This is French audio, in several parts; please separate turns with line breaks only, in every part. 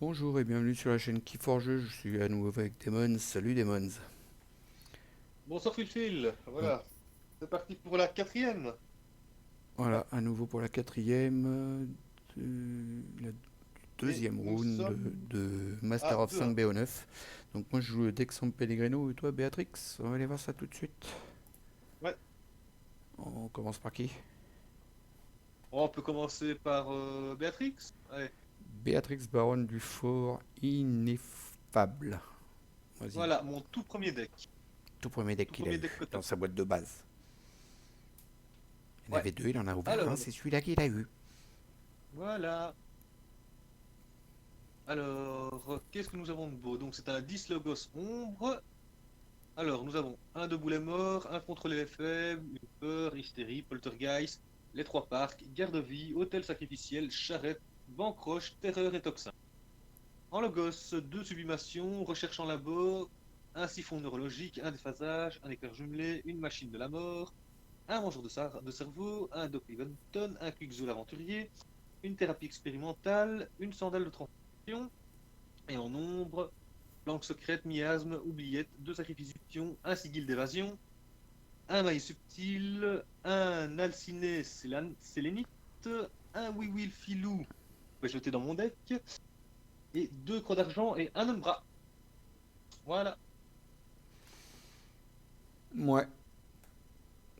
Bonjour et bienvenue sur la chaîne Keyforge, je suis à nouveau avec Demons. Salut Demons.
Bonsoir Fulfil,
Bon,
voilà, c'est parti pour la quatrième.
voilà, à nouveau pour la quatrième, la
Et
deuxième
nous
round
sommes
de
à
Master of
2-1.
5 BO9. Donc moi je joue Dexam Pellegrino et toi Béatrix. On va aller voir ça tout de suite.
Ouais,
On commence par qui?
on peut commencer par Béatrix. Allez,
Béatrix Baronne du Fort Ineffable. Vas-y,
voilà, mon tout premier deck.
tout premier deck
Tout
qu'il a
premier
eu
deck
dans
coton.
sa boîte de base. Il y en
Ouais,
avait deux, il en a ouvert un,
alors,
c'est celui-là qu'il a eu.
voilà. Alors, qu'est-ce que nous avons de beau? Donc, c'est un 10 Logos Ombre. Alors, nous avons un de boulet mort, un contrôle faible, une peur, hystérie, poltergeist, les trois parcs, garde-vie, hôtel sacrificiel, charrette, bancroche, terreur et toxin. En Logos, deux sublimations, recherche en labo, un siphon neurologique, un déphasage, un éclair jumelé, une machine de la mort, un mangeur de cerveau, un Doc Liventon, un Quixo l'aventurier, une thérapie expérimentale, une sandale de transformation, et en nombre, langue secrète, miasme, oubliette, deux sacrifications, un sigil d'évasion, un maïs subtil, un alciné sélénite, un oui filou, que je jeter dans mon deck, et deux croix d'argent et un umbra. Voilà.
Ouais,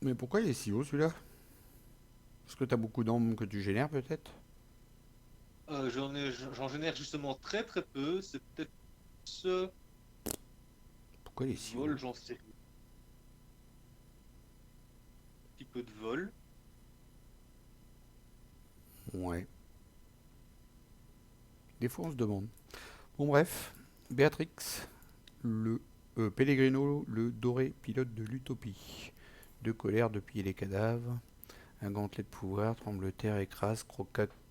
mais pourquoi il est si haut celui-là? Parce que t'as beaucoup d'âmes que tu génères peut-être?
J'en génère justement très très peu. C'est peut-être ce
Pourquoi il est si
vol,
haut?
j'en sais rien. Un petit peu de vol.
Ouais, des fois on se demande. Bon bref, Béatrix, le Pellegrino, le doré pilote de l'utopie. De colère depuis les cadavres, un gantelet de pouvoir, tremble-terre, écrase,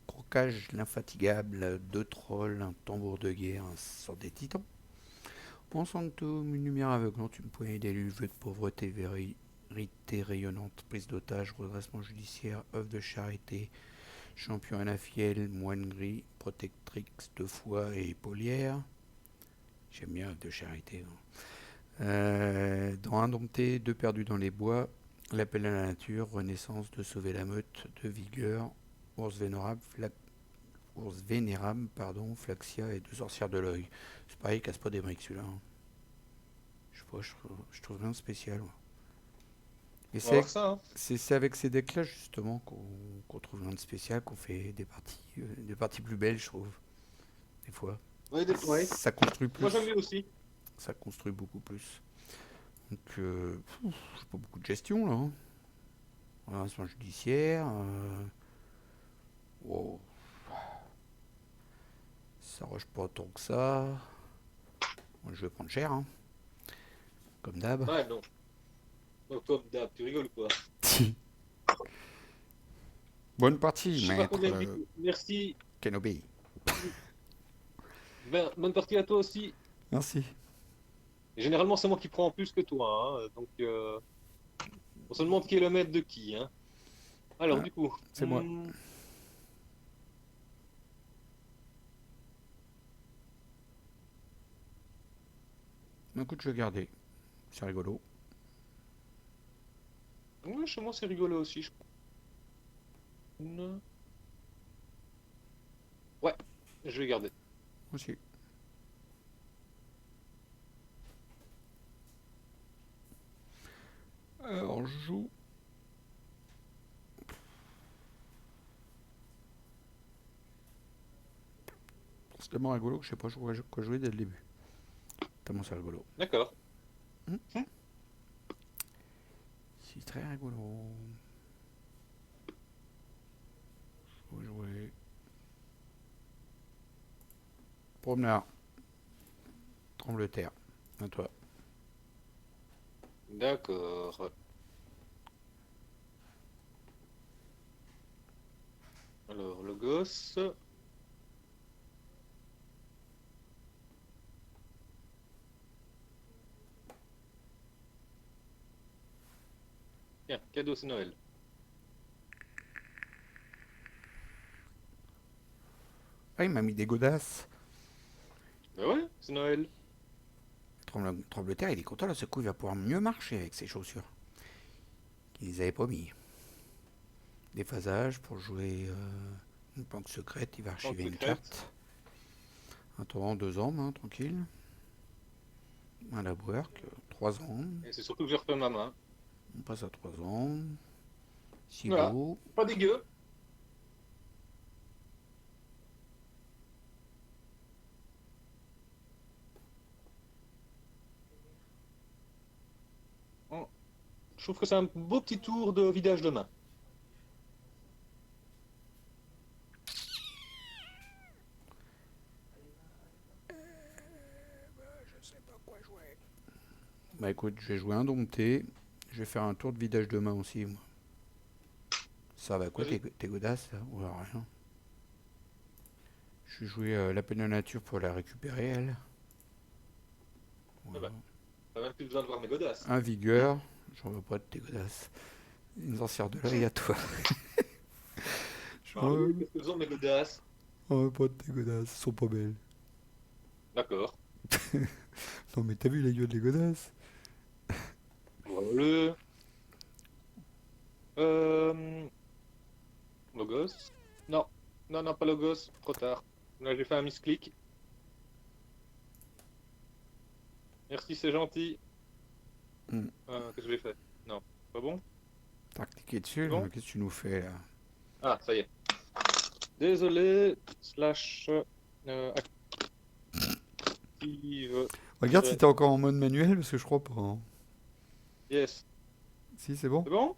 crocage l'infatigable, deux trolls, un tambour de guerre, un sort des titans. Monsanto, une lumière aveuglante, une poignée d'éluves de pauvreté, vérité rayonnante, prise d'otage, redressement judiciaire, œuvre de charité, champion anafiel, moine gris, protectrix de foi et polière. J'aime bien œuvre de charité. Hein. Dans Indompté, deux perdus dans les bois, l'appel à la nature, renaissance de sauver la meute, de vigueur, ours vénérable, ours vénérable pardon, Flaxia et deux sorcières de l'œil. C'est pareil, casse pas des briques celui-là. Hein. Je sais pas, je trouve rien de spécial. Ouais. Et
On va voir ça, hein.
c'est avec ces decks-là justement qu'on trouve rien de spécial, qu'on fait des parties plus belles, je trouve, des fois.
Ouais, ouais.
Ça construit
Moi j'aime
plus,
bien aussi.
ça construit beaucoup plus. Donc, j'ai pas beaucoup de gestion là. Hein. Relation judiciaire, wow, ça rush pas tant que ça. Moi, je vais prendre cher, hein, comme d'hab.
Ouais, non. Donc toi, Dab, tu rigoles quoi?
Bonne partie,
Je sais pas
maître
combien de bits. Merci.
Kenobi.
Ben, bonne partie à toi aussi.
Merci.
Et généralement, c'est moi qui prends en plus que toi, hein. Donc, on se demande qui est le maître de qui, hein. Alors,
Ah,
du coup,
c'est moi. Écoute, je vais garder. C'est rigolo.
ouais, chez moi, c'est rigolo aussi, je crois. Ouais, je vais garder.
Aussi. Alors, je joue. C'est tellement rigolo que je sais pas quoi jouer dès le début. Tellement c'est rigolo.
D'accord.
Hmm, c'est très rigolo. Faut jouer. Promeneur. Tremble de terre. À toi.
D'accord. Alors, le gosse. Tiens, cadeau, c'est Noël.
Ah, il m'a mis des godasses.
Bah ouais, c'est Noël.
Trembleterre, il est content là, ce coup il va pouvoir mieux marcher avec ses chaussures. Il les avait promis. Déphasage pour jouer une banque secrète, il va
Banque
archiver une
secrète.
carte. Attends, 2 ans, hein, tranquille. Un laboureur, 3 ans.
Et c'est surtout que je refais ma main.
On passe à 3 ans. Si
Voilà.
beau.
Pas dégueu. Oh, je trouve que c'est un beau petit tour de vidage de main.
Bah écoute, je vais jouer un dompté. Je vais faire un tour de vidage de main aussi, moi. Ça va quoi,
Vas-y.
tes godasses là? Ou alors rien. Je vais jouer la peine de nature pour la récupérer, elle.
Ah
Voilà.
bah, t'as même plus besoin de voir mes godasses.
Un vigueur. J'en veux pas de tes godasses. Une sorcière de l'œil à toi.
Ah
J'en
oui, qu'est-ce que sont mes godasses?
veux pas de tes godasses. Elles sont pas belles.
D'accord.
Non mais t'as vu la gueule des godasses?
Voilà. Euh... Logos? Non. Non, non, pas Logos. Trop tard. Là, j'ai fait un misclick. Merci, c'est gentil.
Hmm.
Qu'est-ce que j'ai fait? Non. Pas bon?
T'as cliqué
C'est
dessus là?
bon?
Qu'est-ce que tu nous fais là?
Ah, ça y est. Désolé. Slash. Active.
Regarde si t'es encore en mode manuel parce que je crois pas, hein.
Yes.
Si c'est bon?
C'est bon?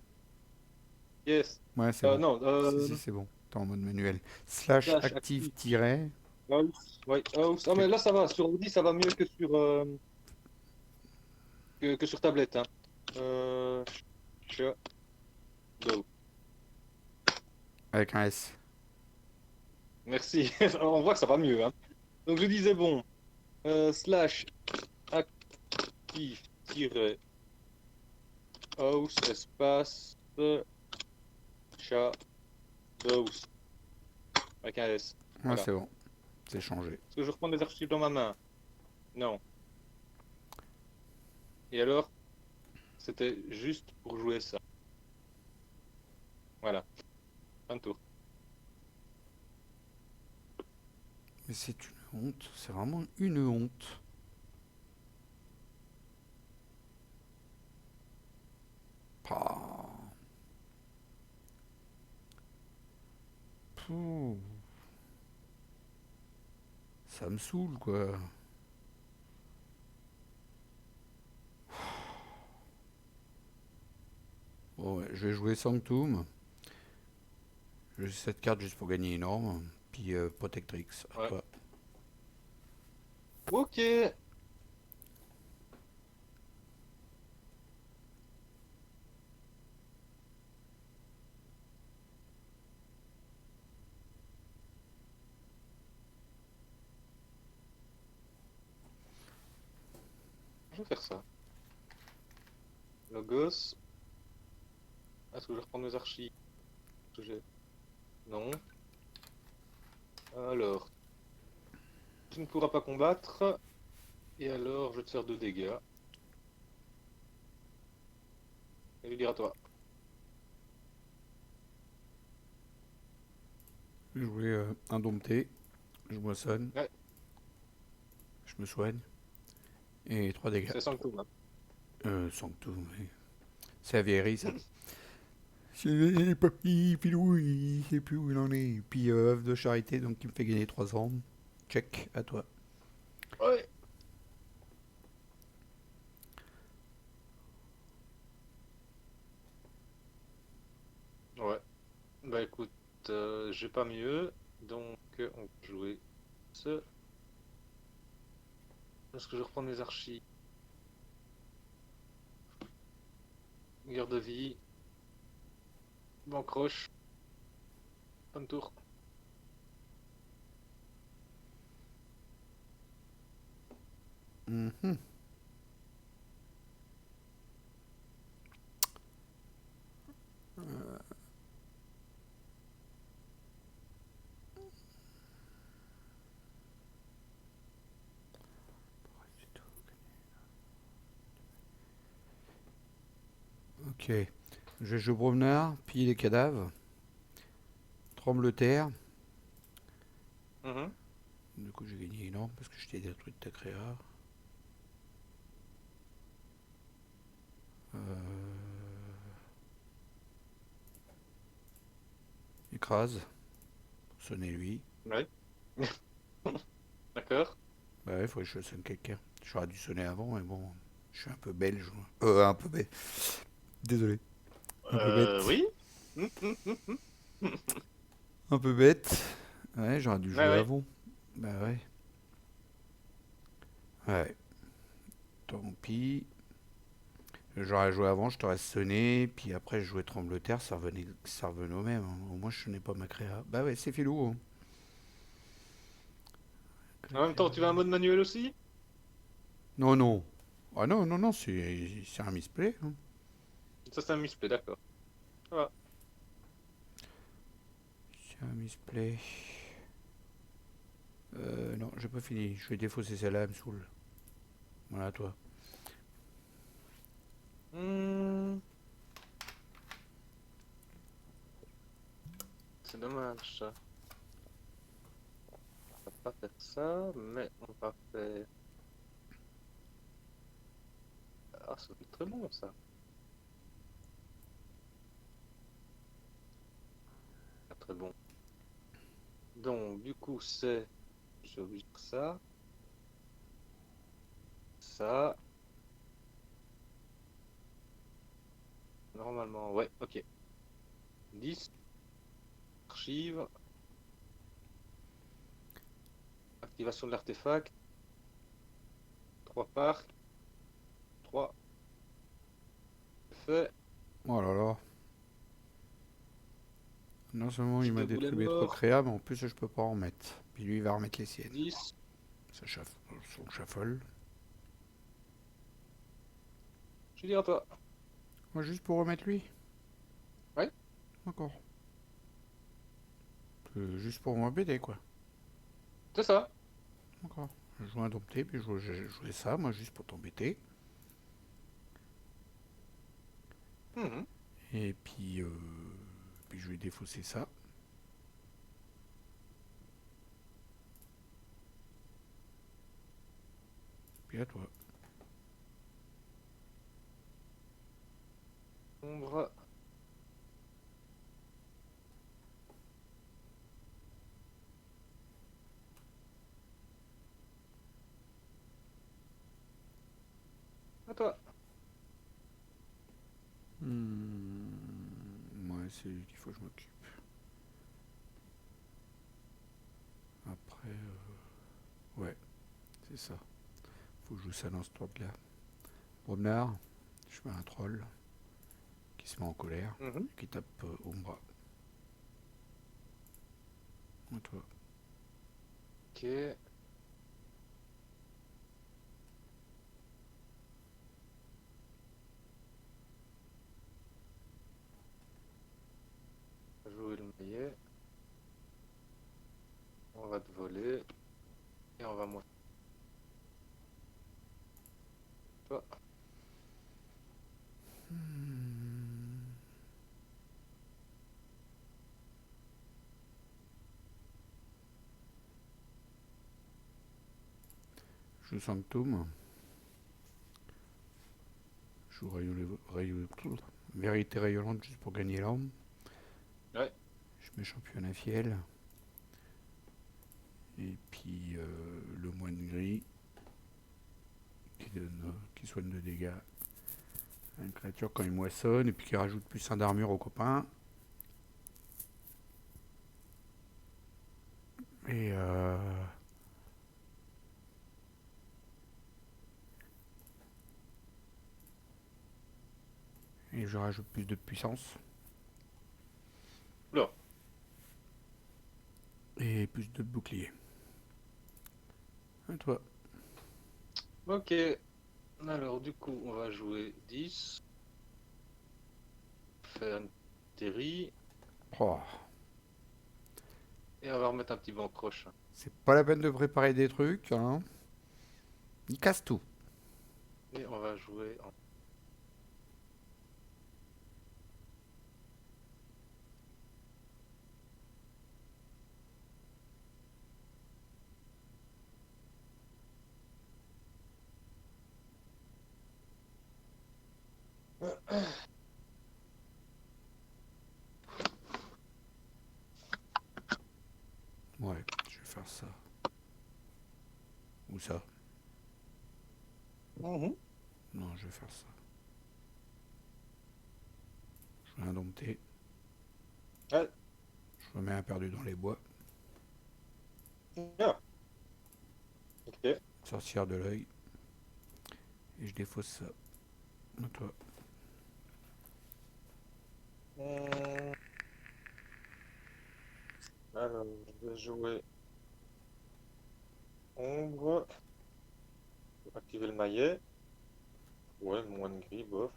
Yes.
Ouais c'est bon.
Non.
Si c'est bon. T'es en mode manuel. Slash
Slash
active
active.
tiret.
House. Ouais, house. Ah, mais là, ça va. Sur Audi, ça va mieux que sur, que sur tablette. Hein. Euh, Shadow.
Avec un S.
Merci. On voit que ça va mieux. Hein. Donc, je disais, bon, slash active house espace shadows avec un S.
Ouais
Voilà.
c'est bon. C'est changé.
Est-ce que je reprends des archives dans ma main? Non. Et alors, c'était juste pour jouer ça. Voilà. Fin de tour.
Mais c'est une honte. C'est vraiment une honte. Pah. Pouh. Ça me saoule quoi. Bon, ouais, je vais jouer Sanctum. J'ai cette carte juste pour gagner énorme. Puis Protectrix, à
Ouais.
toi.
Ok. Je vais faire ça. Logos. Est-ce que je reprends mes archives? Que j'ai- Non. Alors, tu ne pourras pas combattre. Et alors, je vais te faire 2 dégâts. Et lui dire à toi.
Je vais jouer Indompté. Je moissonne.
Ouais,
Je me soigne. Et 3 dégâts.
c'est Sanctum. Hein.
Sanctum, oui. C'est la vieillerie, ça. C'est papy, filou, il sait plus où il en est. Puis œuvre de charité, donc qui me fait gagner 3 ans. Check, à toi.
Ouais. Ouais. Bah écoute, j'ai pas mieux. Donc, on va jouer ce. Est-ce que je reprends mes archives? Guerre de vie. Bancroche. Fin de tour.
Mhm. Ok. Je joue Bromenard, piller les cadavres, trembleterre.
Mhm.
Du coup, j'ai gagné énorme parce que je t'ai détruit ta créa. Écrase. Pour sonner lui.
Ouais. D'accord.
Bah ouais, faudrait que je sonne quelqu'un. J'aurais dû sonner avant, mais bon, je suis un peu belge. Un peu bête. Désolé. Un peu bête.
Oui. Hum, hum, hum, hum.
Un peu bête. Ouais, j'aurais dû
Ouais,
jouer
ouais.
avant. Bah ouais. Ouais. Tant pis. J'aurais joué avant, je t'aurais sonné, puis après je jouais Trembleterre, ça revenait au même, hein. Au moins je sonnais pas ma créa. Bah ouais, c'est filou, hein.
En même temps, tu veux un mode manuel aussi?
Non, non. Ah non, non, non, c'est un misplay, hein.
Ça, c'est un misplay, d'accord. Ça va.
C'est un misplay. Non, j'ai pas fini. Je vais défausser celle-là, elle me saoule. Voilà, toi.
Hmm, c'est dommage, ça. On va pas faire ça, mais on va faire... Ah, ça fait très bon, ça. Pas très bon. Donc, du coup, c'est... Je vais dire ça. Ça. Normalement, ouais, ok. 10. Archive. Activation de l'artefact. 3 parcs. 3. Fait.
Oh là là. Non seulement il
J'ai
m'a
2 boulets
détruit mes 3
morts.
créas, mais en plus je peux pas en remettre. Puis lui il va remettre les siennes.
10.
Ça son chaffole.
Je dis à toi.
Moi juste pour remettre lui.
Ouais,
D'accord. Juste pour m'embêter quoi.
c'est ça.
D'accord. Je joue un dompté, puis je jouais ça, moi juste pour t'embêter.
Mhm.
Et puis je vais défausser ça. Puis à toi.
Ombre. À toi.
Ouais, c'est lui qu'il faut que je m'occupe. Après, ouais, c'est ça. Faut que je joue ça dans ce truc-là. Bromenard, je mets un troll qui se met en colère,
Mhm.
qui tape Umbra. À toi.
Ok. Jouer le maillet. On va te voler. Et on va monter. Toi.
Je joue Sanctum. Je joue Vérité rayonnante juste pour gagner l'arme.
Ouais.
Je mets championnat fiel. Et puis le moine gris qui soigne de dégâts à une créature quand il moissonne et puis qui rajoute plus 1 d'armure aux copains. Et et je rajoute plus de puissance
Là.
et plus de bouclier. À toi.
Ok. Alors, du coup, on va jouer 10. Faire une série.
Oh,
Et on va remettre un petit banc croche.
c'est pas la peine de préparer des trucs, hein. Il casse tout.
Et on va jouer en
Ou ça.
Mhm.
Non, je vais faire ça. Je vais indompter.
Ouais.
Je remets un perdu dans les bois.
Ah, ok.
Sorcière de l'œil. Et je défausse ça. À toi.
Hum, Alors, je vais jouer ombre. Activer le maillet. Ouais, moine gris, bof.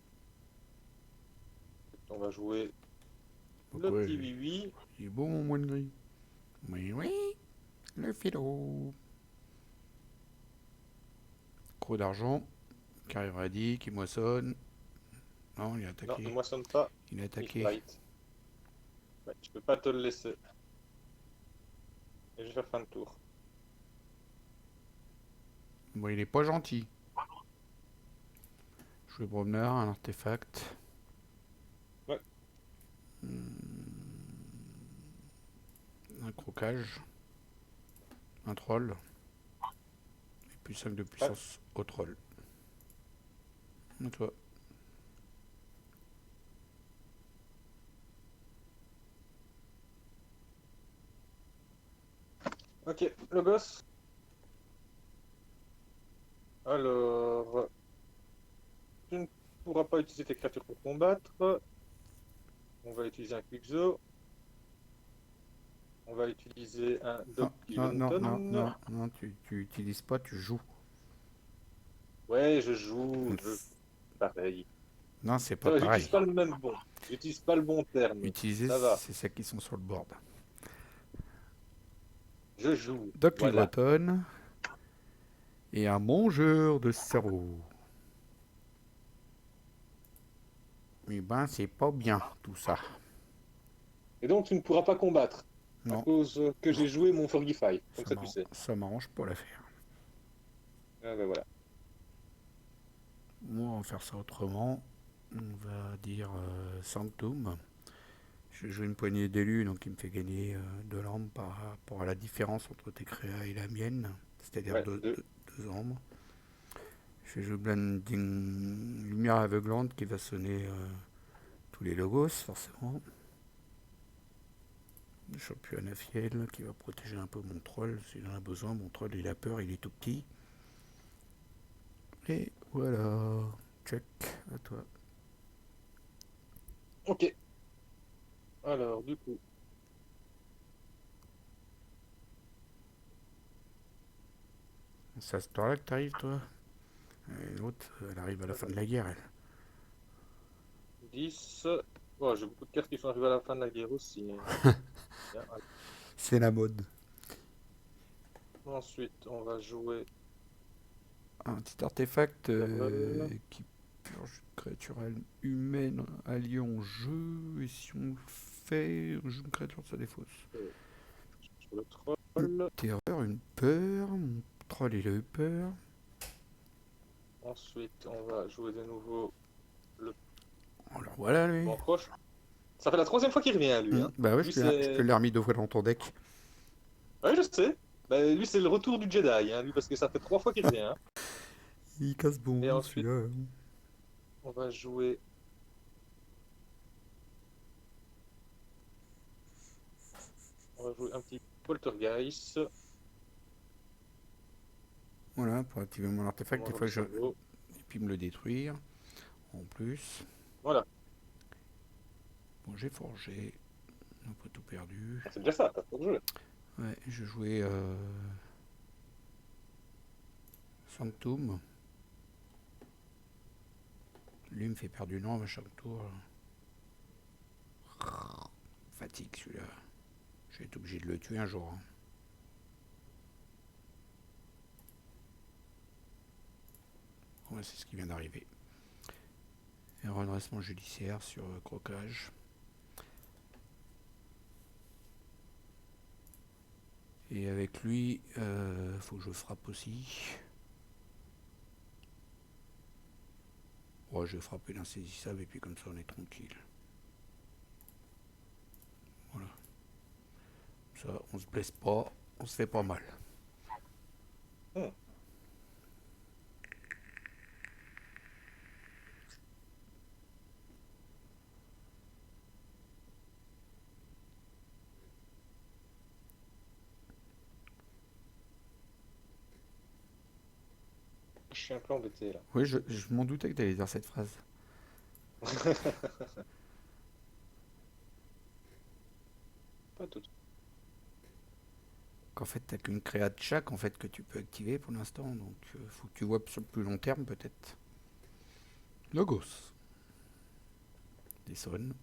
On va jouer le
Pourquoi
petit oui.
il est beau mon moine gris. Oui, oui. Le philo. Croc d'argent. Qui arrivera dit, qui moissonne. Non, il a
Non, ne
attaqué.
moissonne pas.
Il a
Il
attaqué.
fight. Ouais, je peux pas te le laisser. Et je vais faire fin de tour.
Bon, il est pas gentil. Je vais promeneur, un artefact.
Ouais,
Un crocage. Un troll. Et plus 5 de
ouais.
puissance au troll. À toi.
Ok, le gosse. Alors, tu ne pourras pas utiliser tes créatures pour combattre. On va utiliser un Quixo. On va utiliser un
Non,
Doki
non, non, non,
Longton.
non, non, tu utilises pas, tu joues.
Ouais, je joue. Pareil.
Non, c'est pas
Ça va, j'utilise
pareil.
pas le même bon. J'utilise pas le bon terme.
Utiliser,
Ça va.
c'est celles qui sont sur le board.
Je joue.
Doc
Voilà.
Livreton et un mangeur de cerveau. Eh ben, c'est pas bien tout ça.
Et donc, tu ne pourras pas combattre à
Non,
cause que j'ai joué mon Forgify. Comme ça, tu sais.
ça m'arrange pas l'affaire.
Ah, ben voilà.
Moi, on va faire ça autrement. On va dire Sanctum. Je joue une poignée d'élus, donc il me fait gagner 2 lampes par rapport à la différence entre tes créas et la mienne, c'est-à-dire
Ouais,
2
deux.
ombres. Je joue Blending Lumière aveuglante qui va sonner tous les logos, forcément. Champion Anafiel qui va protéger un peu mon troll s'il en a besoin. Mon troll, il a peur, il est tout petit. Et voilà. Check, à toi.
Ok. Alors, du coup.
C'est à ce temps-là que t'arrives, toi. Et l'autre, elle arrive à la fin de la guerre, elle.
10. Oh, j'ai beaucoup de cartes qui sont arrivées à la fin de la guerre aussi, hein. Bien.
C'est la mode.
Ensuite, on va jouer
Un petit artefact
Carvel.
qui purge une créature humaine alliée en jeu. Et si on le fait, on joue une créature, ça défausse.
Sur le
Une
troll.
terreur, une peur. Mon troll, il a eu peur.
Ensuite, on va jouer de nouveau le
Alors voilà, lui.
Bancroche. Ça fait la troisième fois qu'il revient, lui, hein.
Bah ouais,
Lui,
je te
c'est.
l'ai remis 2 fois dans ton deck.
Ouais, je sais. Bah, lui, c'est le retour du Jedi, hein, lui, parce que ça fait 3 fois qu'il revient, hein.
Il casse
Et
bon,
ensuite,
celui-là.
on va jouer. On va jouer un petit Poltergeist.
Voilà, pour activer mon artefact, des
Mangeur de
fois je.
cerveau.
Et puis me le détruire. En plus.
Voilà.
Bon, j'ai forgé. Un peu tout perdu.
C'est déjà ça, t'as pas de jeu.
Ouais, je jouais Sanctum. Lui me fait perdre du nombre à chaque tour. Fatigue celui-là. Je vais être obligé de le tuer un jour. Ouais, c'est ce qui vient d'arriver. Un redressement judiciaire sur Crocage. Et avec lui, faut que je frappe aussi. Ouais, je vais frapper l'insaisissable et puis comme ça on est tranquille. Voilà. Ça, on se blesse pas, on se fait pas mal.
Hmm.
suis un peu embêté là.
Oui, je m'en doutais que t'allais dire cette phrase.
Pas tout.
Qu'en fait, t'as qu'une créa de chaque en fait que tu peux activer pour l'instant, donc faut que tu vois sur le plus long terme peut-être. Logos. Des zones.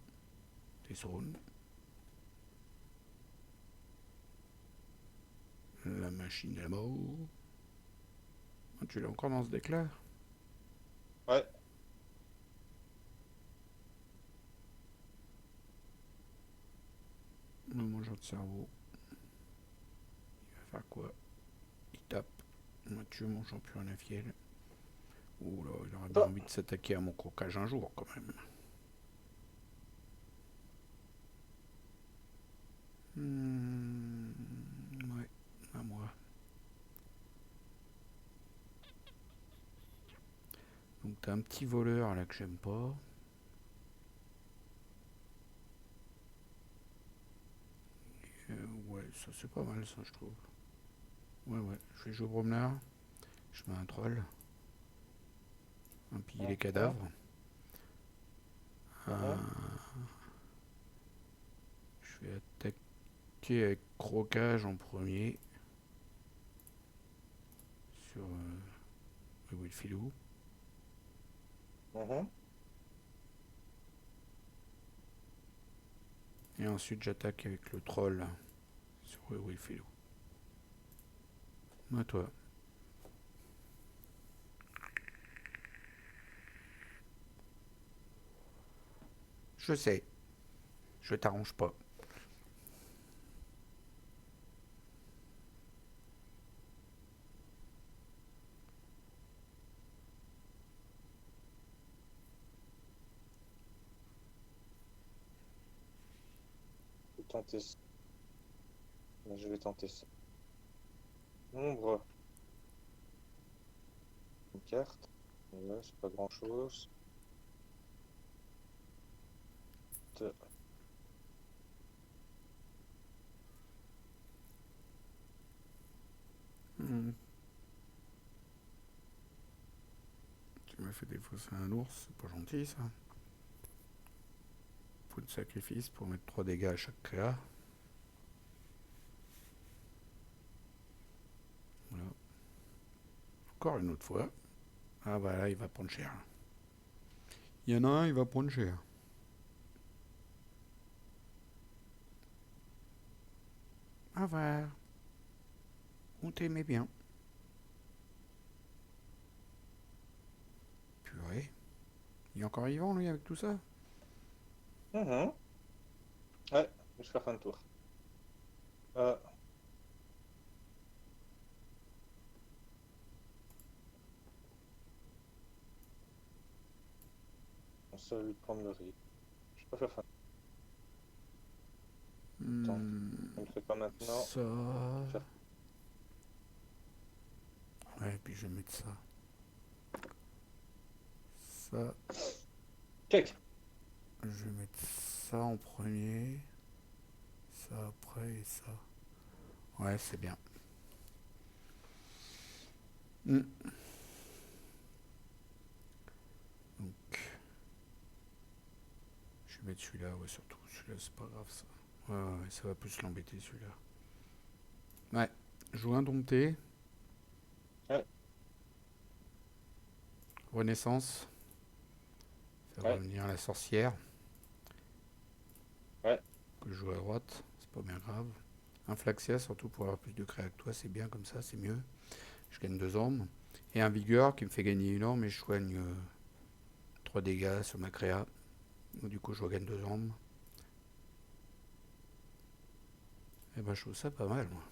Des zones. La machine à mort. Ah, tu l'as encore dans ce deck là?
Ouais.
Le mangeur de cerveau. Il va faire quoi? Il tape. Moi, tu mon champion à la fielle. Ouh là, il aurait bien
Ah.
envie de s'attaquer à mon crocage un jour quand même. Ouais, à moi. Donc t'as un petit voleur là que j'aime pas. Ouais, ça c'est pas mal ça je trouve. Ouais, ouais, je vais jouer au promeneur. Je mets un troll. Un piller les
Mhm,
cadavres.
mhm.
Je vais attaquer avec crocage en premier. Sur le filou.
Mhm.
Et ensuite j'attaque avec le troll sur le filou. À toi. Je sais, je t'arrange pas.
Je vais tenter ça. Je vais tenter ça. Ombre, une carte. Ouais, c'est pas grand chose.
Hmm, tu m'as fait défausser un ours, c'est pas gentil ça. Point de sacrifice pour mettre 3 dégâts à chaque créa. Voilà. Encore une autre fois. Ah bah là il va prendre cher. Il y en a un, il va prendre cher. Ah bah, on t'aimait bien. Purée. Il est encore vivant lui avec tout ça?
Mhm. Ouais, jusqu'à fin de tour. Euh, ça va lui prendre le rythme. Je peux faire fin. Attends,
Hmm,
on le fait pas maintenant.
ça.
Faire
Ouais, puis je vais mettre ça. Ça.
check.
Je vais mettre ça en premier. Ça après et ça. Ouais, c'est bien. Hmm. Donc, je vais mettre celui-là, ouais, surtout. Celui-là, c'est pas grave ça. Ouais, ouais, ouais, ça va plus l'embêter celui-là. Ouais, joue indompté.
Ouais,
Renaissance. Faire
ouais,
revenir la sorcière.
ouais.
Que je joue à droite. C'est pas bien grave. Un Flaxia, surtout pour avoir plus de créa que toi, c'est bien comme ça, c'est mieux. Je gagne 2 armes. Et un Vigueur qui me fait gagner une arme et je soigne 3 dégâts sur ma créa. Donc, du coup, je regagne 2 armes. Et ben, je trouve ça pas mal, moi.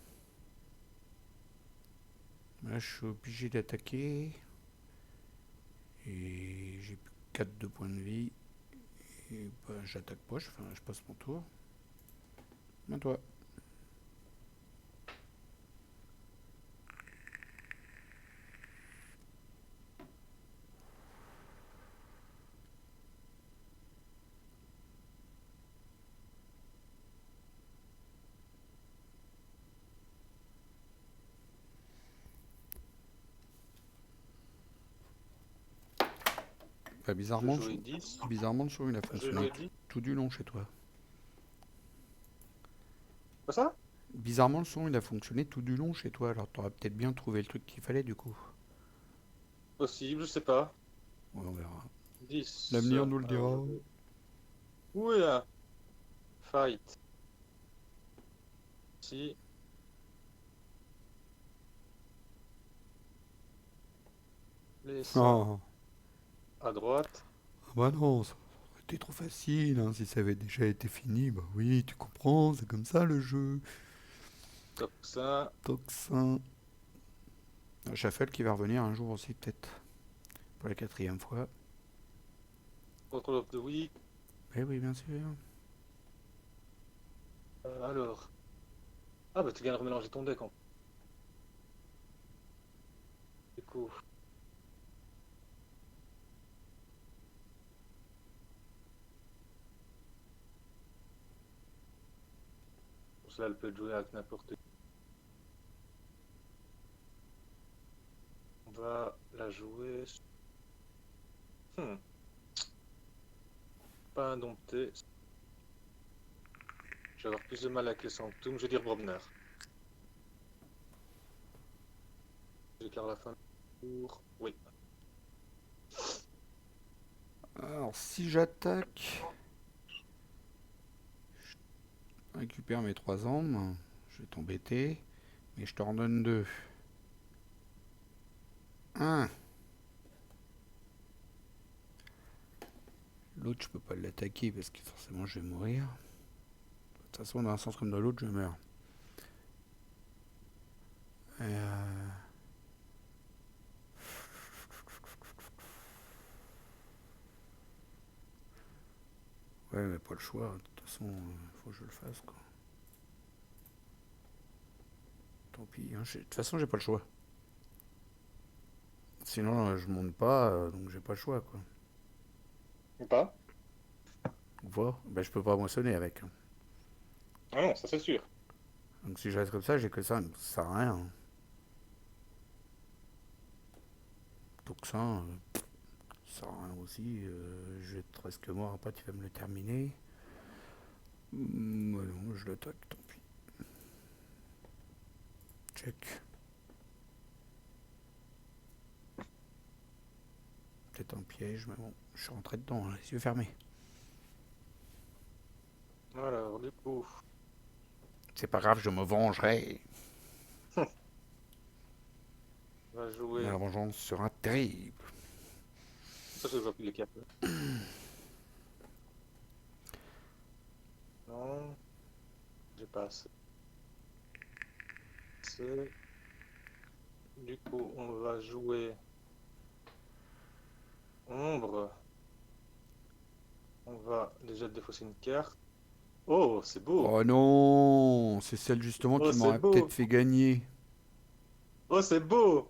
Là, je suis obligé d'attaquer. Et j'ai plus 4 de points de vie. Et ben, j'attaque pas, je passe mon tour. À toi. Bah, bizarrement,
Je jouais 10.
bizarrement, le son il a
Je
fonctionné
jouais
tout,
10.
tout du long chez toi.
Pas ça?
Bizarrement, le son il a fonctionné tout du long chez toi, alors t'aurais peut-être bien trouvé le truc qu'il fallait du coup.
Possible, je sais pas.
Ouais, on verra.
10.
L'avenir nous le
Alors,
dira.
Oula. Fight. Si. Les 100
Ah,
à droite.
ah bah non, ça aurait été trop facile, hein, si ça avait déjà été fini. Bah oui, tu comprends, c'est comme ça le jeu.
Tocsin.
Toxin. Shuffle qui va revenir un jour aussi, peut-être. Pour la quatrième fois.
Control of the Week.
Eh oui, bien sûr.
Alors. Ah bah tu viens de remélanger ton deck en du coup. Pour cela, elle peut jouer avec n'importe qui. On va la jouer. Hmm. Pas indompté. Je vais avoir plus de mal avec les Sanctum. Je vais dire Brobner. J'éclaire la fin du tour. Oui.
Alors, si j'attaque, je récupère mes 3 âmes. Je vais t'embêter. Mais je t'en donne 2. 1. L'autre, je peux pas l'attaquer parce que forcément je vais mourir. De toute façon, dans un sens comme dans l'autre, je meurs. Ouais, mais pas le choix. De toute façon, faut que je le fasse, quoi. Tant pis. Hein, de toute façon, j'ai pas le choix. Sinon, je monte pas, donc j'ai pas le choix, quoi.
Ou pas?
Voilà. Ben, je peux pas moissonner avec. Hein.
Ah non, ça c'est sûr.
Donc si je reste comme ça, j'ai que ça. Donc ça sert à rien. Hein. Donc ça sert à rien aussi. Je vais être presque mort. Après, tu vas me le terminer. Non, je l'attaque, tant pis. Check. Peut-être un piège, mais bon, je suis rentré dedans, hein, les yeux fermés.
Alors, du coup,
C'est pas grave, je me vengerai.
on va jouer.
La vengeance sera terrible.
Ça, je vois plus les cartes. Non, j'ai pas assez. Du coup, on va jouer ombre. On va déjà défausser une carte. Oh, c'est beau.
Oh non, c'est celle justement
Oh,
qui
c'est
m'aurait peut-être
beau.
fait gagner.
Oh, c'est beau.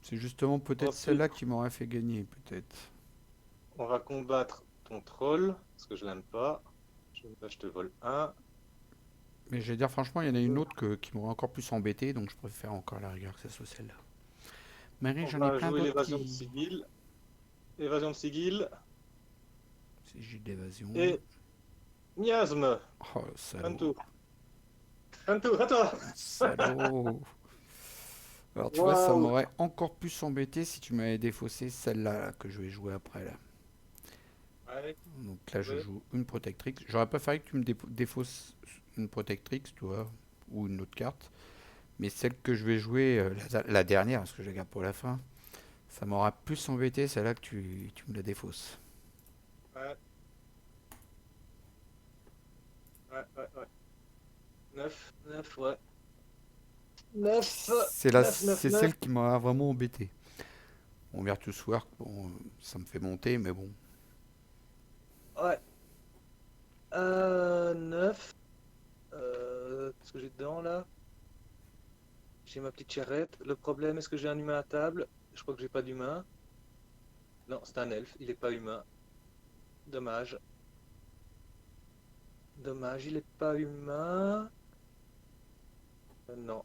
C'est justement peut-être
Ensuite,
celle-là qui m'aurait fait gagner, peut-être.
on va combattre ton troll, parce que je l'aime pas. Là, je te vole un.
Mais je vais dire franchement, il y en a une autre qui m'aurait encore plus embêté, donc je préfère encore à la rigueur que ce soit celle-là. Marie,
On
j'en ai
va
plein
jouer
d'autres
l'évasion de
qui...
sigil. Évasion de sigil.
C'est juste d'évasion.
Et miasme.
Oh,
Un
salaud.
tour. Un tour, à toi.
Salaud. Alors tu vois, ça
Waouh.
m'aurait encore plus embêté si tu m'avais défaussé celle-là là, que je vais jouer après là.
Ouais,
Donc là, je
ouais.
joue une Protectrix. J'aurais pas fallu que tu me défausses une Protectrix, tu vois, ou une autre carte. Mais celle que je vais jouer, la dernière, parce que je la garde pour la fin, ça m'aura plus embêté celle-là que tu me la défausses.
Ouais, ouais. 9, 9, ouais. 9,
C'est
9.
celle qui m'a vraiment embêté. Bon, Virtus Work, bon, ça me fait monter, mais bon.
Ouais. 9. Qu'est-ce que j'ai dedans là? J'ai ma petite charrette. Le problème, est-ce que j'ai un humain à table? Je crois que j'ai pas d'humain. Non, c'est un elfe, il est pas humain. Dommage. Dommage, il est pas humain. Non,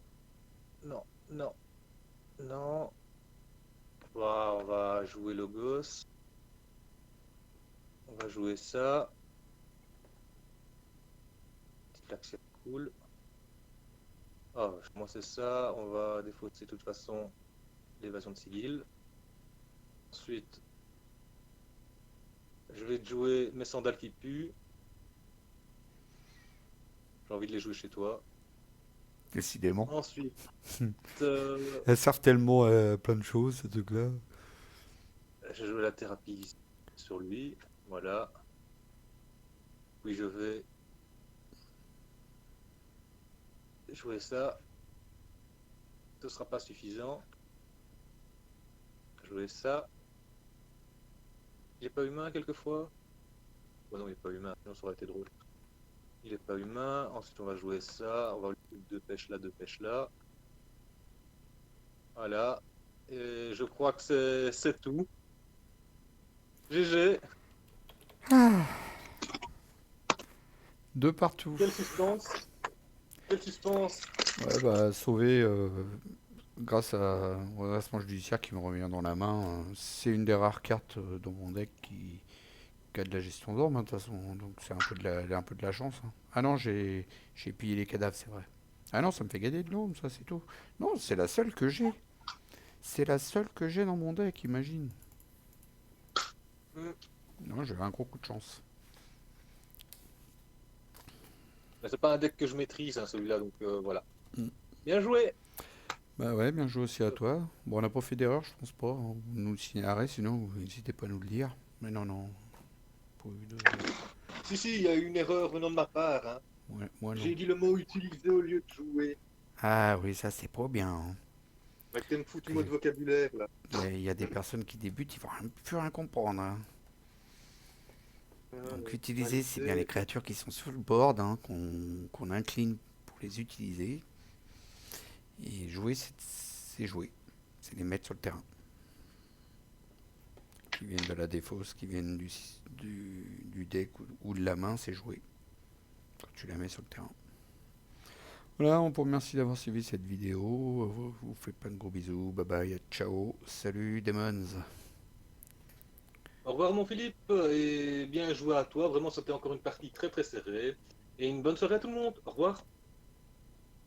non, non, non. On va jouer Logos. On va jouer ça. Petite action cool. Ah, moi c'est ça. On va défausser de toute façon l'évasion de Sigil. Ensuite, je vais te jouer mes sandales qui puent. J'ai envie de les jouer chez toi.
Décidément.
Ensuite,
Elles servent tellement à plein de choses, ce truc-là.
je joue la thérapie sur lui. Voilà. Puis je vais jouer ça. Ce sera pas suffisant. Jouer ça. Il est pas humain quelquefois? Oh non, il est pas humain, sinon ça aurait été drôle. Il est pas humain. Ensuite, on va jouer ça. On va jouer deux pêches là, deux pêches là. Voilà. Et je crois que c'est tout. GG.
De partout.
Quel suspense. Quel suspense.
Ouais, bah, sauvé grâce au redressement judiciaire qui me revient dans la main. C'est une des rares cartes dans mon deck qui a de la gestion d'orbe, hein, de toute façon. Donc c'est un peu de la chance, hein. Ah non, j'ai pillé les cadavres, c'est vrai. Ah non, ça me fait gagner de l'orbe, ça c'est tout. Non, c'est la seule que j'ai. C'est la seule que j'ai dans mon deck, imagine.
Hmm.
Non, j'ai eu un gros coup de chance.
Mais c'est pas un deck que je maîtrise, hein, celui-là, donc voilà.
Mm.
Bien joué.
Bah ouais, bien joué aussi à toi. Bon, on n'a pas fait d'erreur, je pense pas, hein. Vous nous le signalerez, sinon vous n'hésitez pas à nous le dire. Mais non, non. Pas eu de-
Si, il y a eu une erreur venant de ma part, hein.
Ouais, moi non.
J'ai dit le mot utilisé au lieu de jouer.
Ah oui, ça c'est pas bien, hein.
Mais t'es me foutu mot de vocabulaire, là.
Il y a des personnes qui débutent, ils vont plus rien comprendre, hein. Donc utiliser, c'est bien les créatures qui sont sur le board, hein, qu'on incline pour les utiliser. Et jouer, c'est jouer. C'est les mettre sur le terrain. Qui viennent de la défausse, qui viennent du deck ou de la main, c'est jouer. Quand tu la mets sur le terrain. Voilà, on vous remercie d'avoir suivi cette vidéo. Vous faites plein de gros bisous. Bye bye, ciao. Salut, Demons.
Au revoir mon Philippe, et bien joué à toi. Vraiment, c'était encore une partie très très serrée. Et une bonne soirée à tout le monde. Au revoir.